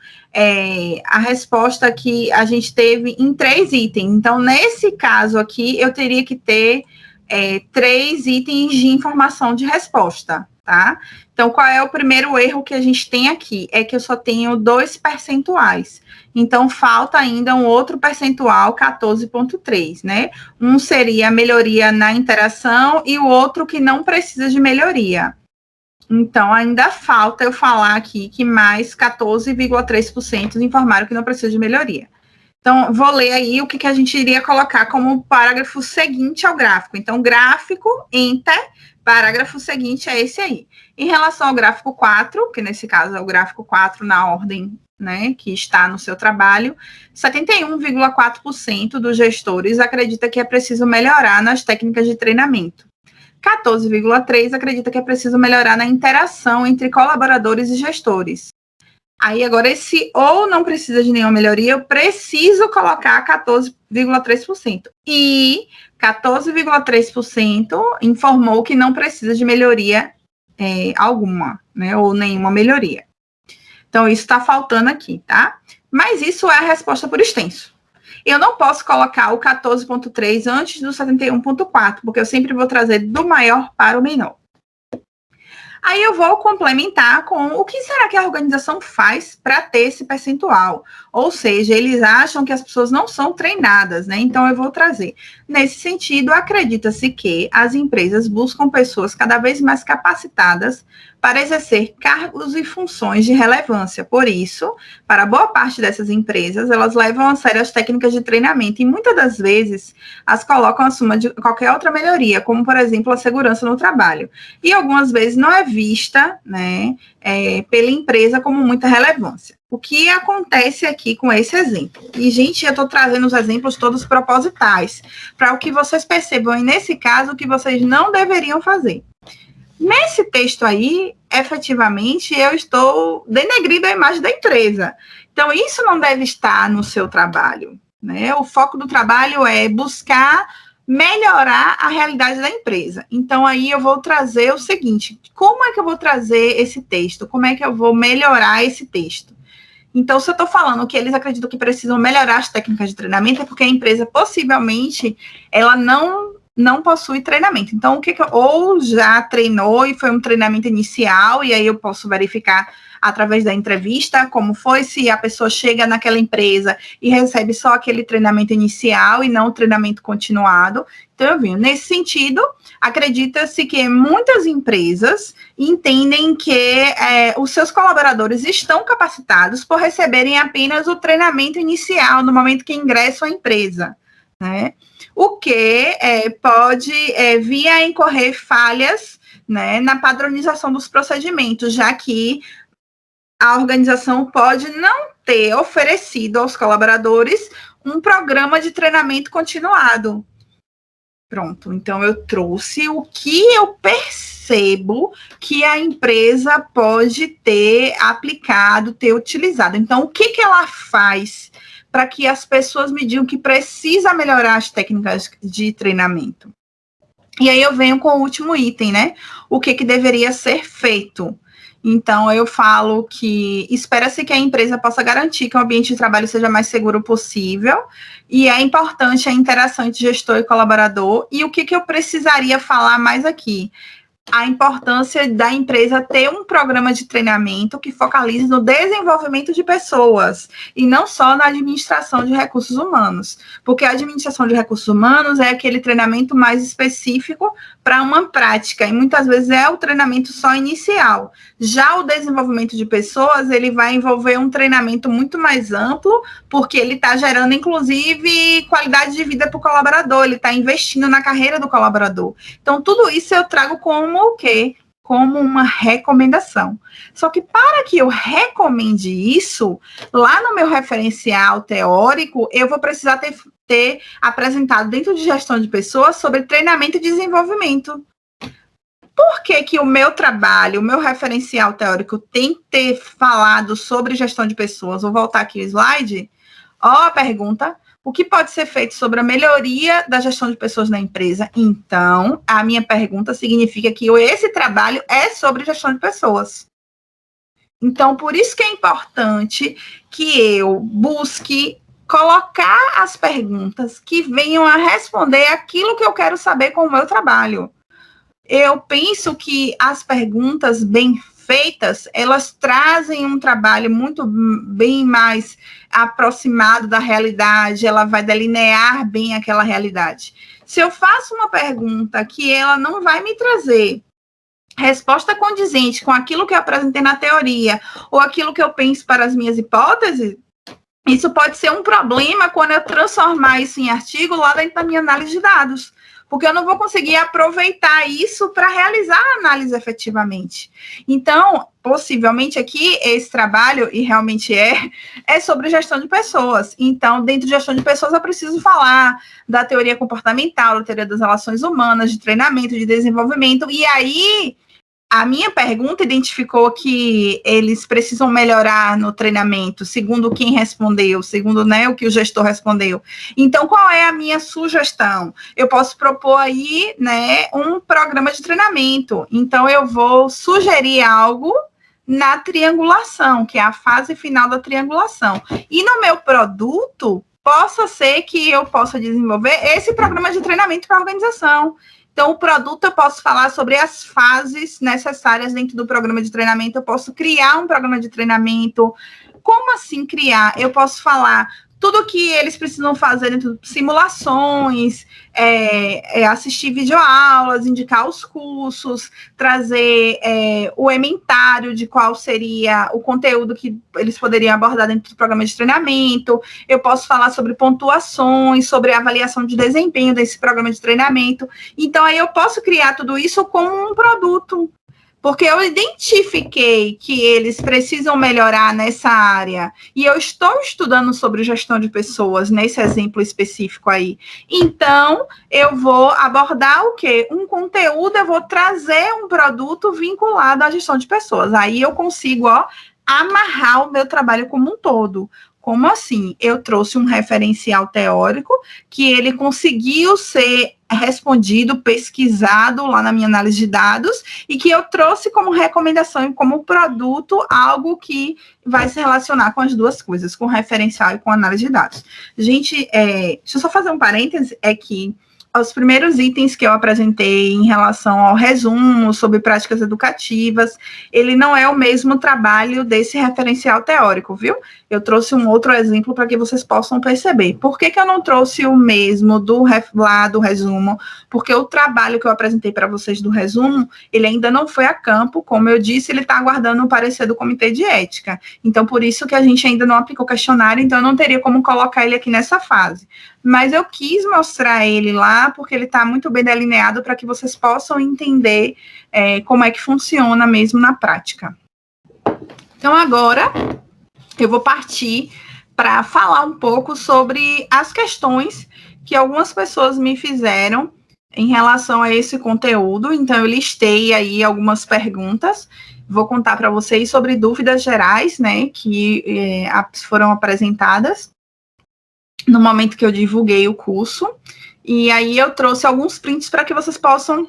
a resposta que a gente teve em 3 itens. Então, nesse caso aqui, eu teria que ter 3 itens de informação de resposta, tá? Então, qual é o primeiro erro que a gente tem aqui? É que eu só tenho 2 percentuais. Então, falta ainda um outro percentual, 14,3, né? Um seria a melhoria na interação e o outro que não precisa de melhoria. Então, ainda falta eu falar aqui que mais 14,3% informaram que não precisa de melhoria. Então, vou ler aí o que a gente iria colocar como parágrafo seguinte ao gráfico. Então, gráfico, enter, parágrafo seguinte é esse aí. Em relação ao gráfico 4, que nesse caso é o gráfico 4 na ordem né, que está no seu trabalho, 71,4% dos gestores acredita que é preciso melhorar nas técnicas de treinamento. 14,3% acredita que é preciso melhorar na interação entre colaboradores e gestores. Aí agora esse ou não precisa de nenhuma melhoria, eu preciso colocar 14,3%. E 14,3% informou que não precisa de melhoria alguma, né, ou nenhuma melhoria. Então, isso está faltando aqui, tá? Mas isso é a resposta por extenso. Eu não posso colocar o 14,3 antes do 71,4, porque eu sempre vou trazer do maior para o menor. Aí eu vou complementar com o que será que a organização faz para ter esse percentual. Ou seja, eles acham que as pessoas não são treinadas, né? Então eu vou trazer. Nesse sentido, acredita-se que as empresas buscam pessoas cada vez mais capacitadas para exercer cargos e funções de relevância. Por isso, para boa parte dessas empresas, elas levam a sério as técnicas de treinamento e muitas das vezes as colocam acima de qualquer outra melhoria, como, por exemplo, a segurança no trabalho. E algumas vezes não é vista, né, pela empresa como muita relevância. O que acontece aqui com esse exemplo? E, gente, eu estou trazendo os exemplos todos propositais, para o que vocês percebam, e nesse caso, o que vocês não deveriam fazer. Nesse texto aí, efetivamente, eu estou denegrindo a imagem da empresa. Então, isso não deve estar no seu trabalho, né? O foco do trabalho é buscar melhorar a realidade da empresa. Então, aí eu vou trazer o seguinte: como é que eu vou trazer esse texto? Como é que eu vou melhorar esse texto? Então, se eu estou falando que eles acreditam que precisam melhorar as técnicas de treinamento, é porque a empresa, possivelmente, ela não possui treinamento. Então, ou já treinou e foi um treinamento inicial, e aí eu posso verificar através da entrevista como foi, se a pessoa chega naquela empresa e recebe só aquele treinamento inicial e não o treinamento continuado. Então, eu venho. Nesse sentido, acredita-se que muitas empresas entendem que os seus colaboradores estão capacitados por receberem apenas o treinamento inicial no momento que ingressam à empresa, né? O que pode vir a incorrer falhas, né, na padronização dos procedimentos, já que a organização pode não ter oferecido aos colaboradores um programa de treinamento continuado. Pronto, então eu trouxe o que eu percebo que a empresa pode ter aplicado, ter utilizado. Então, o que ela faz para que as pessoas me digam que precisa melhorar as técnicas de treinamento? E aí eu venho com o último item, né? O que deveria ser feito? Então, eu falo que espera-se que a empresa possa garantir que o ambiente de trabalho seja mais seguro possível, e é importante a interação entre gestor e colaborador. E o que eu precisaria falar mais aqui? A importância da empresa ter um programa de treinamento que focalize no desenvolvimento de pessoas e não só na administração de recursos humanos, porque a administração de recursos humanos é aquele treinamento mais específico para uma prática e muitas vezes é o treinamento só inicial. Já o desenvolvimento de pessoas, ele vai envolver um treinamento muito mais amplo, porque ele está gerando, inclusive, qualidade de vida para o colaborador, ele está investindo na carreira do colaborador. Então, tudo isso eu trago como o quê? Como uma recomendação. Só que para que eu recomende isso, lá no meu referencial teórico, eu vou precisar ter apresentado dentro de gestão de pessoas sobre treinamento e desenvolvimento. Por que o meu trabalho, o meu referencial teórico tem que ter falado sobre gestão de pessoas? Vou voltar aqui o slide. Ó, a pergunta. O que pode ser feito sobre a melhoria da gestão de pessoas na empresa? Então, a minha pergunta significa que esse trabalho é sobre gestão de pessoas. Então, por isso que é importante que eu busque colocar as perguntas que venham a responder aquilo que eu quero saber com o meu trabalho. Eu penso que as perguntas bem feitas, elas trazem um trabalho muito bem mais aproximado da realidade, ela vai delinear bem aquela realidade. Se eu faço uma pergunta que ela não vai me trazer resposta condizente com aquilo que eu apresentei na teoria, ou aquilo que eu penso para as minhas hipóteses, isso pode ser um problema quando eu transformar isso em artigo lá dentro da minha análise de dados. porque eu não vou conseguir aproveitar isso para realizar a análise efetivamente. Então, possivelmente aqui, esse trabalho, e realmente é sobre gestão de pessoas. Então, dentro de gestão de pessoas, eu preciso falar da teoria comportamental, da teoria das relações humanas, de treinamento, de desenvolvimento, e aí a minha pergunta identificou que eles precisam melhorar no treinamento, segundo quem respondeu, segundo, né, o que o gestor respondeu. Então, qual é a minha sugestão? Eu posso propor aí, né, um programa de treinamento. Então, eu vou sugerir algo na triangulação, que é a fase final da triangulação. E no meu produto, possa ser que eu possa desenvolver esse programa de treinamento para a organização. Então, o produto, eu posso falar sobre as fases necessárias dentro do programa de treinamento, eu posso criar um programa de treinamento. Como assim criar? Eu posso falar tudo que eles precisam fazer dentro de simulações, assistir videoaulas, indicar os cursos, trazer o ementário de qual seria o conteúdo que eles poderiam abordar dentro do programa de treinamento. Eu posso falar sobre pontuações, sobre avaliação de desempenho desse programa de treinamento. Então, aí eu posso criar tudo isso como um produto, porque eu identifiquei que eles precisam melhorar nessa área e eu estou estudando sobre gestão de pessoas nesse exemplo específico aí. Então, eu vou abordar o quê? Um conteúdo, eu vou trazer um produto vinculado à gestão de pessoas. Aí eu consigo, amarrar o meu trabalho como um todo. Como assim? Eu trouxe um referencial teórico que ele conseguiu ser respondido, pesquisado lá na minha análise de dados e que eu trouxe como recomendação e como produto algo que vai se relacionar com as duas coisas, com referencial e com análise de dados. Gente, deixa eu só fazer um parêntese, é que os primeiros itens que eu apresentei em relação ao resumo sobre práticas educativas, ele não é o mesmo trabalho desse referencial teórico, viu? Eu trouxe um outro exemplo para que vocês possam perceber. Por que eu não trouxe o mesmo lá do resumo? Porque o trabalho que eu apresentei para vocês do resumo, ele ainda não foi a campo, como eu disse, ele está aguardando o parecer do Comitê de Ética. Então, por isso que a gente ainda não aplicou o questionário, então eu não teria como colocar ele aqui nessa fase. Mas eu quis mostrar ele lá, porque ele está muito bem delineado para que vocês possam entender como é que funciona mesmo na prática. Então, agora, eu vou partir para falar um pouco sobre as questões que algumas pessoas me fizeram em relação a esse conteúdo. Então, eu listei aí algumas perguntas, vou contar para vocês sobre dúvidas gerais, né, que foram apresentadas no momento que eu divulguei o curso, e aí eu trouxe alguns prints para que vocês possam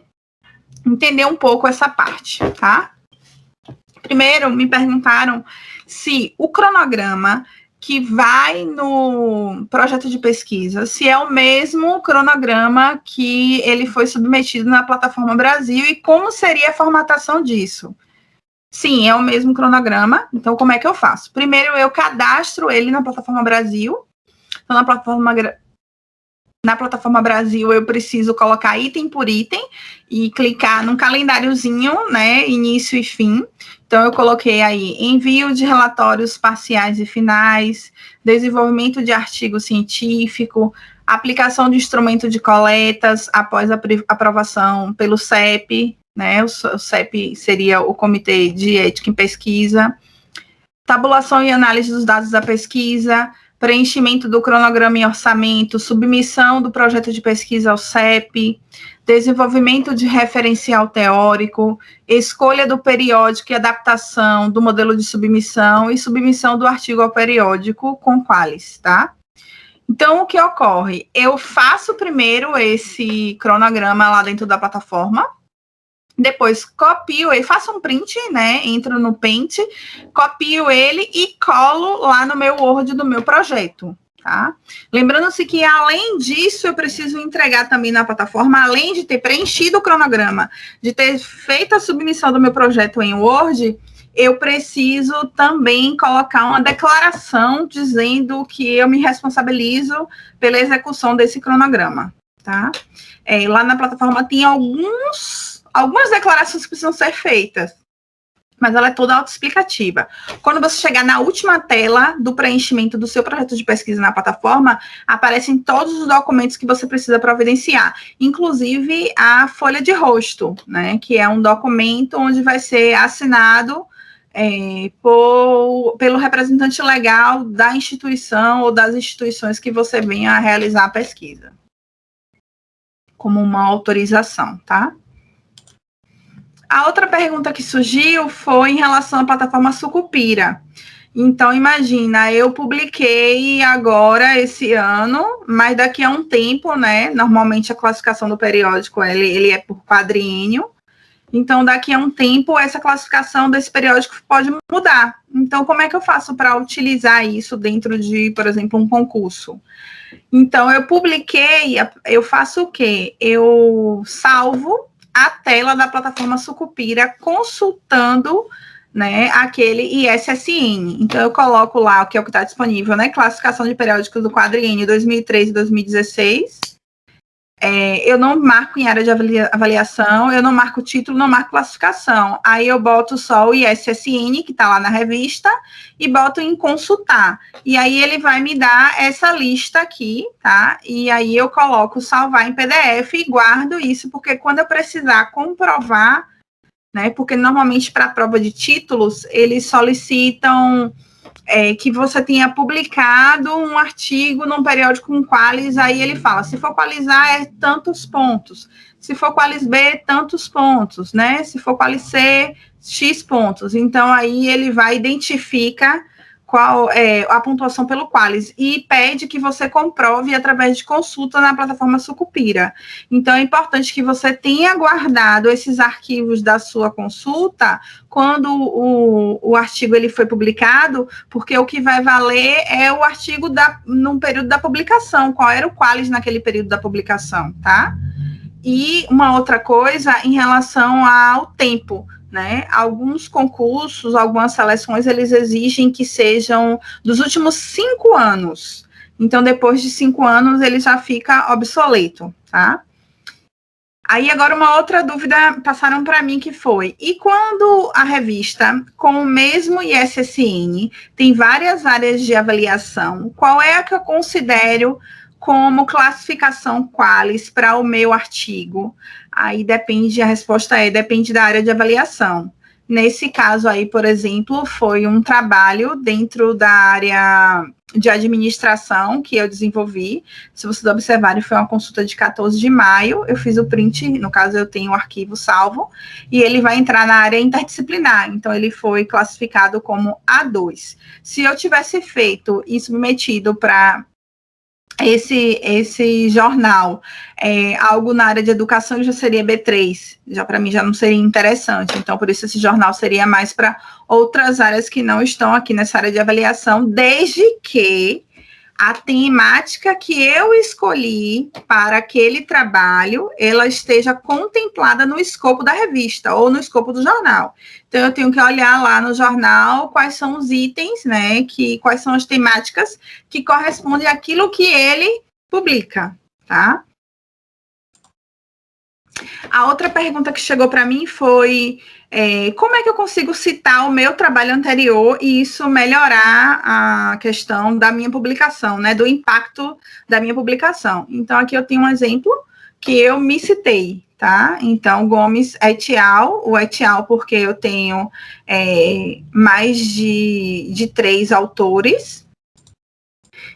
entender um pouco essa parte, tá? Primeiro, me perguntaram se o cronograma que vai no projeto de pesquisa, se é o mesmo cronograma que ele foi submetido na Plataforma Brasil e como seria a formatação disso. Sim, é o mesmo cronograma, então como é que eu faço? Primeiro, eu cadastro ele na Plataforma Brasil. Então, na plataforma Brasil, eu preciso colocar item por item e clicar num calendáriozinho, né, início e fim. Então, eu coloquei aí envio de relatórios parciais e finais, desenvolvimento de artigo científico, aplicação de instrumento de coletas após a aprovação pelo CEP, né, o CEP seria o Comitê de Ética em Pesquisa, tabulação e análise dos dados da pesquisa, preenchimento do cronograma e orçamento, submissão do projeto de pesquisa ao CEP, desenvolvimento de referencial teórico, escolha do periódico e adaptação do modelo de submissão e submissão do artigo ao periódico com qualis, tá? Então, o que ocorre? Eu faço primeiro esse cronograma lá dentro da plataforma, depois copio ele, faço um print, né? Entro no Paint, copio ele e colo lá no meu Word do meu projeto, tá? Lembrando-se que, além disso, eu preciso entregar também na plataforma, além de ter preenchido o cronograma, de ter feito a submissão do meu projeto em Word, eu preciso também colocar uma declaração dizendo que eu me responsabilizo pela execução desse cronograma, tá? Lá na plataforma tem algumas declarações que precisam ser feitas. mas ela é toda autoexplicativa. Quando você chegar na última tela do preenchimento do seu projeto de pesquisa na plataforma, aparecem todos os documentos que você precisa providenciar, inclusive a folha de rosto, né, que é um documento onde vai ser assinado pelo representante legal da instituição ou das instituições que você venha a realizar a pesquisa, como uma autorização, tá? A outra pergunta que surgiu foi em relação à plataforma Sucupira. Então, imagina, eu publiquei agora, esse ano, mas daqui a um tempo, né, normalmente a classificação do periódico, ele é por quadriênio, então, daqui a um tempo, essa classificação desse periódico pode mudar. Então, como é que eu faço para utilizar isso dentro de, por exemplo, um concurso? Então, eu publiquei, eu faço o quê? Eu salvo a tela da plataforma Sucupira consultando, né, aquele ISSN. Então, eu coloco lá o que é o que está disponível, né? Classificação de periódicos do quadriênio 2003 e 2016. Eu não marco em área de avaliação, eu não marco título, não marco classificação. Aí eu boto só o ISSN, que está lá na revista, e boto em consultar. E aí ele vai me dar essa lista aqui, tá? E aí eu coloco salvar em PDF e guardo isso, porque quando eu precisar comprovar, né? Porque normalmente para a prova de títulos, eles solicitam que você tenha publicado um artigo num periódico com Qualis, aí ele fala, se for Qualis A é tantos pontos, se for Qualis B, tantos pontos, né? Se for Qualis C, X pontos. Então, aí ele vai identificar qual é a pontuação pelo Qualis e pede que você comprove através de consulta na plataforma Sucupira. Então, é importante que você tenha guardado esses arquivos da sua consulta quando o artigo ele foi publicado, porque o que vai valer é o artigo num período da publicação, qual era o Qualis naquele período da publicação, tá? E uma outra coisa em relação ao tempo, né? Alguns concursos, algumas seleções, eles exigem que sejam dos últimos 5 anos. Então, depois de 5 anos, ele já fica obsoleto, tá? Aí, agora, uma outra dúvida passaram para mim que foi, e quando a revista, com o mesmo ISSN, tem várias áreas de avaliação, qual é a que eu considero como classificação Qualis para o meu artigo? Aí depende, a resposta depende da área de avaliação. Nesse caso aí, por exemplo, foi um trabalho dentro da área de administração que eu desenvolvi. Se vocês observarem, foi uma consulta de 14 de maio, eu fiz o print, no caso eu tenho o arquivo salvo, e ele vai entrar na área interdisciplinar, então ele foi classificado como A2. Se eu tivesse feito e submetido para esse jornal, algo na área de educação já seria B3, já para mim já não seria interessante, então por isso esse jornal seria mais para outras áreas que não estão aqui nessa área de avaliação, desde que a temática que eu escolhi para aquele trabalho, ela esteja contemplada no escopo da revista ou no escopo do jornal. Então, eu tenho que olhar lá no jornal quais são os itens, né, quais são as temáticas que correspondem àquilo que ele publica, tá? A outra pergunta que chegou para mim foi como é que eu consigo citar o meu trabalho anterior e isso melhorar a questão da minha publicação, né, do impacto da minha publicação. Então, aqui eu tenho um exemplo que eu me citei, tá? Então, Gomes et al., o et al. Porque eu tenho mais de 3 autores.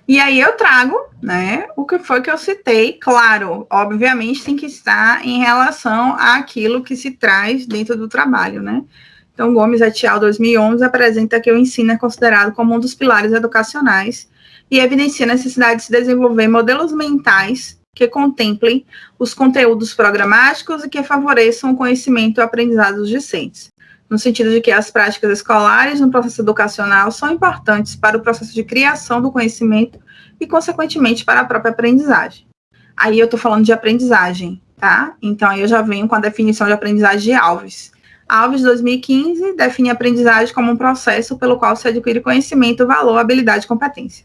E aí eu trago, né, o que foi que eu citei, claro, obviamente tem que estar em relação àquilo que se traz dentro do trabalho, né. Então, Gomes et al. 2011 apresenta que o ensino é considerado como um dos pilares educacionais e evidencia a necessidade de se desenvolver modelos mentais que contemplem os conteúdos programáticos e que favoreçam o conhecimento e o aprendizado dos discentes, no sentido de que as práticas escolares no processo educacional são importantes para o processo de criação do conhecimento e, consequentemente, para a própria aprendizagem. Aí eu estou falando de aprendizagem, tá? Então, aí eu já venho com a definição de aprendizagem de Alves. Alves, 2015, define a aprendizagem como um processo pelo qual se adquire conhecimento, valor, habilidade e competência.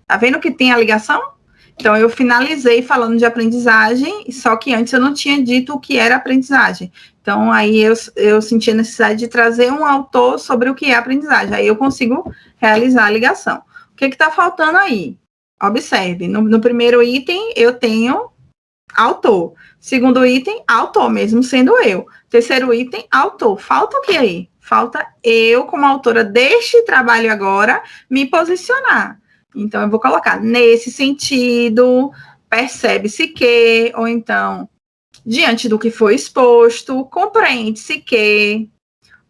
Tá vendo que tem a ligação? Então, eu finalizei falando de aprendizagem, só que antes eu não tinha dito o que era aprendizagem. Então, aí eu senti a necessidade de trazer um autor sobre o que é aprendizagem. Aí eu consigo realizar a ligação. O que está faltando aí? Observe, no primeiro item eu tenho autor. Segundo item, autor, mesmo sendo eu. Terceiro item, autor. Falta o que aí? Falta eu, como autora deste trabalho agora, me posicionar. Então, eu vou colocar nesse sentido, percebe-se que, ou então, diante do que foi exposto, compreende-se que,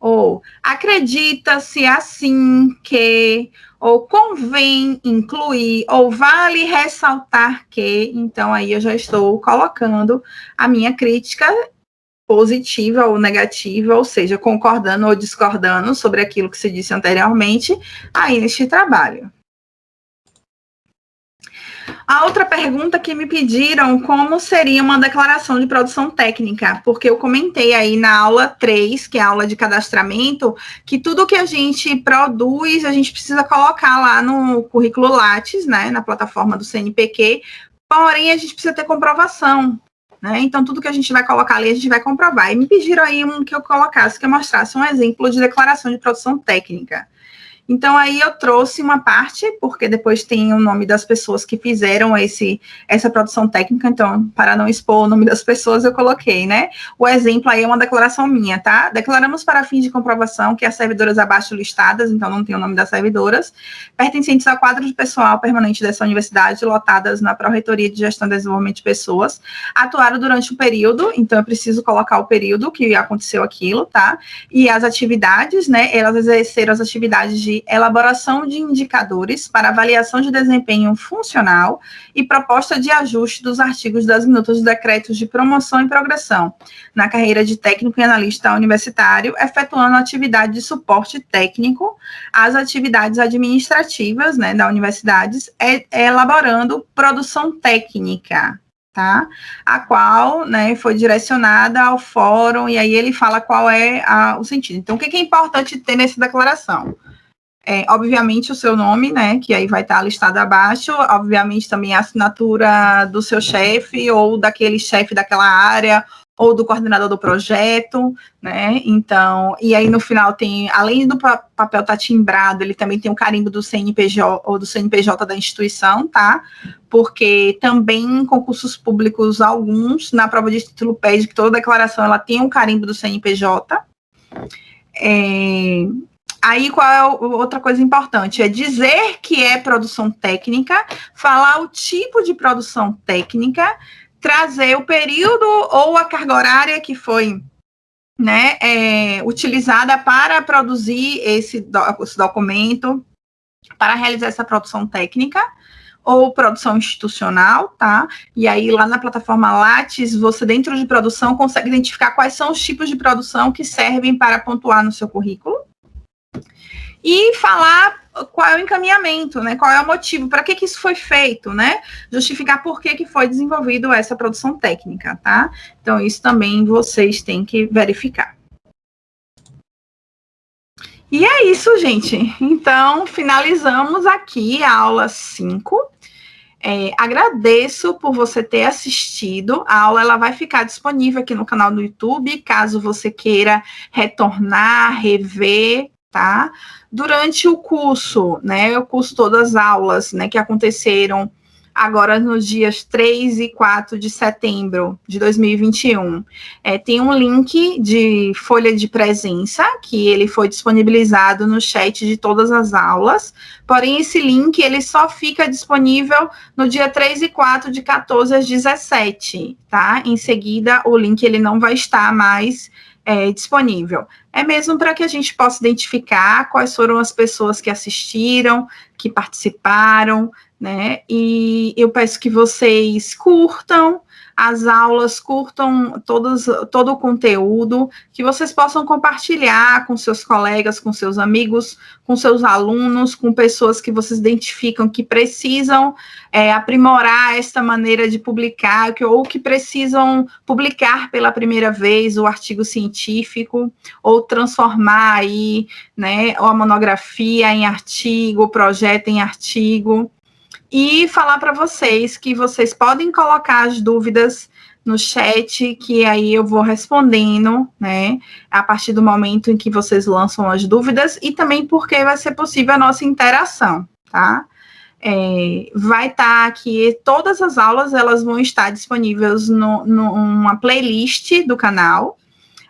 ou acredita-se assim que, ou convém incluir, ou vale ressaltar que. Então, aí eu já estou colocando a minha crítica positiva ou negativa, ou seja, concordando ou discordando sobre aquilo que se disse anteriormente aí neste trabalho. A outra pergunta que me pediram, como seria uma declaração de produção técnica? Porque eu comentei aí na aula 3, que é a aula de cadastramento, que tudo que a gente produz, a gente precisa colocar lá no currículo Lattes, né, na plataforma do CNPq, porém a gente precisa ter comprovação, né? Então, tudo que a gente vai colocar ali, a gente vai comprovar. E me pediram aí que eu colocasse, que eu mostrasse um exemplo de declaração de produção técnica. Então, aí eu trouxe uma parte, porque depois tem o nome das pessoas que fizeram essa produção técnica, então, para não expor o nome das pessoas, eu coloquei, né? O exemplo aí é uma declaração minha, tá? Declaramos para fins de comprovação que as servidoras abaixo listadas, então não tem o nome das servidoras, pertencentes ao quadro de pessoal permanente dessa universidade, lotadas na Pró-Reitoria de Gestão e Desenvolvimento de Pessoas, atuaram durante o período, então eu preciso colocar o período que aconteceu aquilo, tá? E as atividades, né? Elas exerceram as atividades de elaboração de indicadores para avaliação de desempenho funcional e proposta de ajuste dos artigos das minutas dos decretos de promoção e progressão na carreira de técnico e analista universitário, efetuando atividade de suporte técnico às atividades administrativas, né, da universidade, elaborando produção técnica, tá? A qual, né, foi direcionada ao fórum, e aí ele fala qual é o sentido. Então, o que é importante ter nessa declaração? Obviamente, o seu nome, né, que aí vai estar listado abaixo, obviamente também a assinatura do seu chefe, ou daquele chefe daquela área, ou do coordenador do projeto, né, então, e aí no final tem, além do papel estar timbrado, ele também tem o carimbo do CNPJ, ou do CNPJ da instituição, tá, porque também em concursos públicos, alguns, na prova de título pede que toda declaração, ela tem um carimbo do CNPJ. Aí, qual é outra coisa importante? É dizer que é produção técnica, falar o tipo de produção técnica, trazer o período ou a carga horária que foi, né, utilizada para produzir esse documento, para realizar essa produção técnica, ou produção institucional, tá? E aí, lá na plataforma Lattes, você, dentro de produção, consegue identificar quais são os tipos de produção que servem para pontuar no seu currículo. E falar qual é o encaminhamento, né? Qual é o motivo, para que isso foi feito, né? Justificar por que foi desenvolvido essa produção técnica, tá? Então, isso também vocês têm que verificar. E é isso, gente. Então, finalizamos aqui a aula 5. Agradeço por você ter assistido. A aula ela vai ficar disponível aqui no canal do YouTube, caso você queira retornar, rever, tá? Durante o curso, né? Eu curso todas as aulas, né, que aconteceram agora nos dias 3 e 4 de setembro de 2021. Tem um link de folha de presença, que ele foi disponibilizado no chat de todas as aulas, porém esse link ele só fica disponível no dia 3 e 4 de 14 às 17, tá? Em seguida, o link ele não vai estar mais disponível. É mesmo para que a gente possa identificar quais foram as pessoas que assistiram, que participaram, né? E eu peço que vocês curtam as aulas, curtam todo o conteúdo, que vocês possam compartilhar com seus colegas, com seus amigos, com seus alunos, com pessoas que vocês identificam que precisam aprimorar esta maneira de publicar, ou que precisam publicar pela primeira vez o artigo científico, ou transformar aí, né, a monografia em artigo, o projeto em artigo. E falar para vocês que vocês podem colocar as dúvidas no chat, que aí eu vou respondendo, né, a partir do momento em que vocês lançam as dúvidas, e também porque vai ser possível a nossa interação, tá? Vai estar aqui, todas as aulas, elas vão estar disponíveis numa playlist do canal,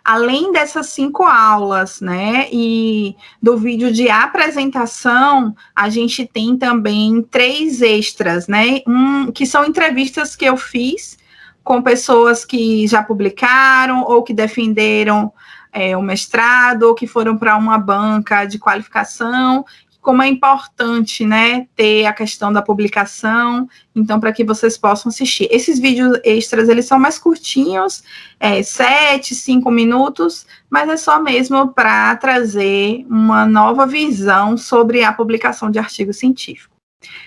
além dessas 5 aulas, né, e do vídeo de apresentação, a gente tem também 3 extras, né, que são entrevistas que eu fiz com pessoas que já publicaram ou que defenderam o mestrado ou que foram para uma banca de qualificação, como é importante, né, ter a questão da publicação, então, para que vocês possam assistir. Esses vídeos extras, eles são mais curtinhos, 7, 5 minutos, mas é só mesmo para trazer uma nova visão sobre a publicação de artigo científico.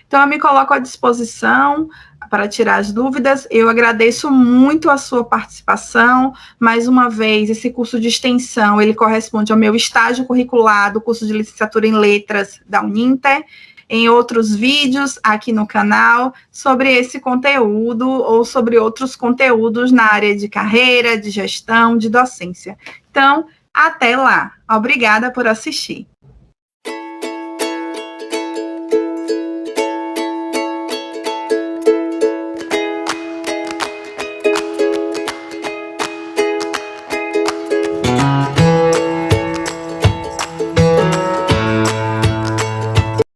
Então, eu me coloco à disposição para tirar as dúvidas. Eu agradeço muito a sua participação. Mais uma vez, esse curso de extensão, ele corresponde ao meu estágio curricular do curso de licenciatura em letras da Uninter, em outros vídeos aqui no canal, sobre esse conteúdo ou sobre outros conteúdos na área de carreira, de gestão, de docência. Então, até lá. Obrigada por assistir.